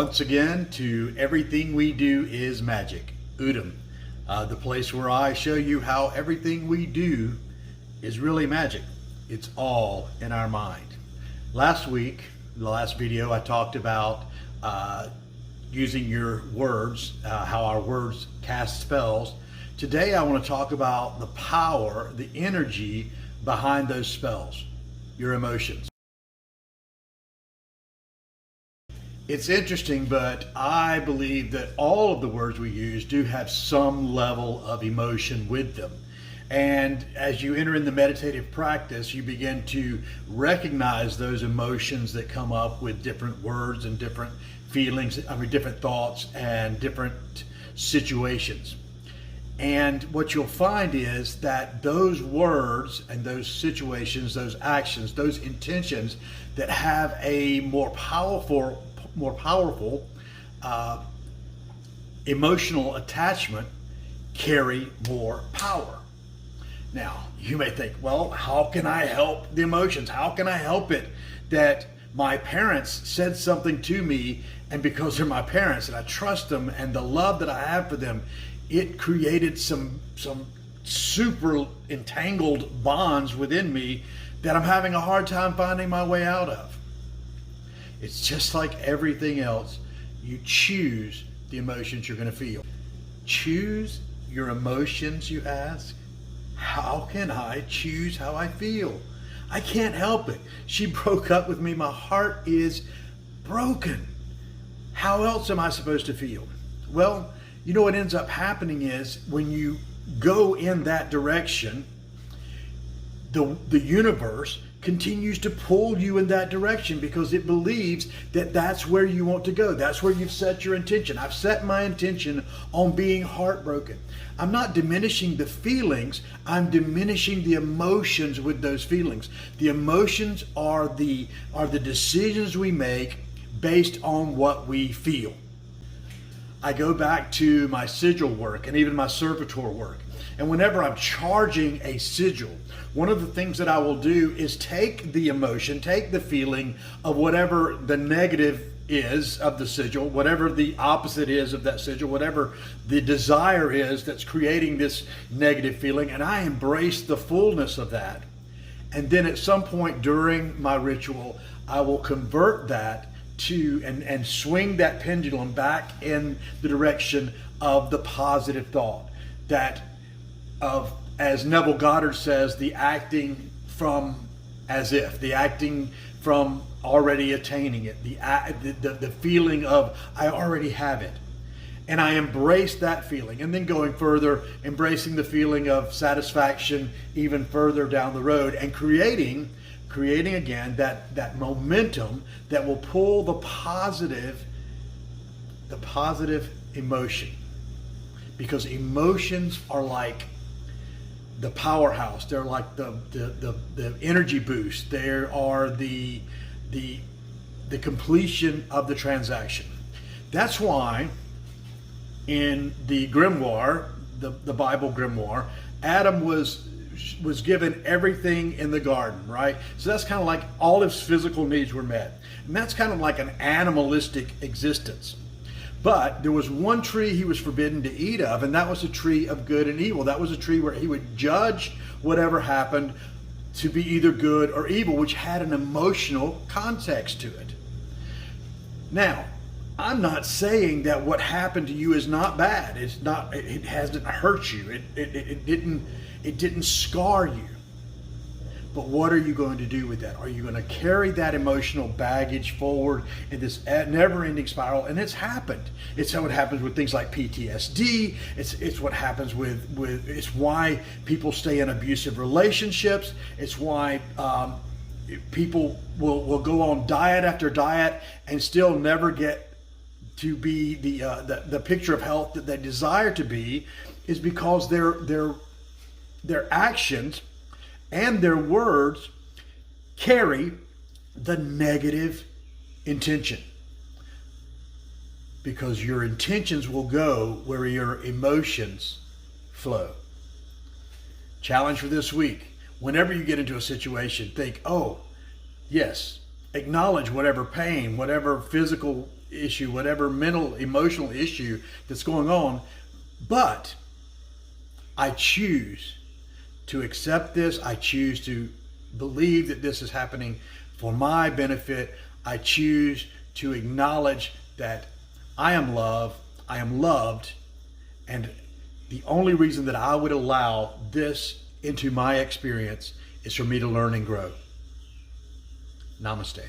once again to Everything We Do is Magic, Udom, the place where I show you how everything we do is really magic. It's all in our mind. Last week, the last video, I talked about using your words, how our words cast spells. Today I want to talk about the power, the energy behind those spells, your emotions. It's interesting, but I believe that all of the words we use do have some level of emotion with them. And as you enter in the meditative practice, you begin to recognize those emotions that come up with different words and different feelings, different thoughts and different situations. And what you'll find is that those words and those situations, those actions, those intentions that have a more powerful emotional attachment carry more power. Now, you may think, well, how can I help the emotions? How can I help it that my parents said something to me, and because they're my parents and I trust them and the love that I have for them, it created some super entangled bonds within me that I'm having a hard time finding my way out of. It's just like everything else. You choose the emotions you're going to feel. Choose your emotions, you ask? How can I choose how I feel? I can't help it. She broke up with me. My heart is broken. How else am I supposed to feel? Well, you know what ends up happening is when you go in that direction, the universe continues to pull you in that direction because it believes that that's where you want to go. That's where you've set your intention. I've set my intention on being heartbroken. I'm not diminishing the feelings, I'm diminishing the emotions with those feelings. The emotions are the decisions we make based on what we feel. I go back to my sigil work and even my servitor work. And whenever I'm charging a sigil, one of the things that I will do is take the emotion, take the feeling of whatever the negative is of the sigil, whatever the opposite is of that sigil, whatever the desire is that's creating this negative feeling, and I embrace the fullness of that. And then at some point during my ritual, I will convert that to and swing that pendulum back in the direction of the positive thought, that of, as Neville Goddard says, the acting from as if, the acting from already attaining it, the feeling of I already have it. And I embrace that feeling, and then going further, embracing the feeling of satisfaction even further down the road, and creating again that momentum that will pull the positive emotion. Because emotions are like the powerhouse. They're like the energy boost. They are the completion of the transaction. That's why in the grimoire, the Bible grimoire, Adam was given everything in the garden, right? So that's kind of like all his physical needs were met. And that's kind of like an animalistic existence. But there was one tree he was forbidden to eat of, and that was a tree of good and evil. That was a tree where he would judge whatever happened to be either good or evil, which had an emotional context to it. Now, I'm not saying that what happened to you is not bad. It's not. It hasn't hurt you. It didn't scar you. But what are you going to do with that? Are you going to carry that emotional baggage forward in this never-ending spiral? And it's happened. It's how it happens with things like PTSD. It's what happens it's why people stay in abusive relationships. It's why people will go on diet after diet and still never get to be the picture of health that they desire to be, is because their actions and their words carry the negative intention. Because your intentions will go where your emotions flow. Challenge for this week. Whenever you get into a situation, think, oh, yes, acknowledge whatever pain, whatever physical issue, whatever mental, emotional issue that's going on. But I choose to accept this. I choose to believe that this is happening for my benefit. I choose to acknowledge that I am loved, and the only reason that I would allow this into my experience is for me to learn and grow. Namaste.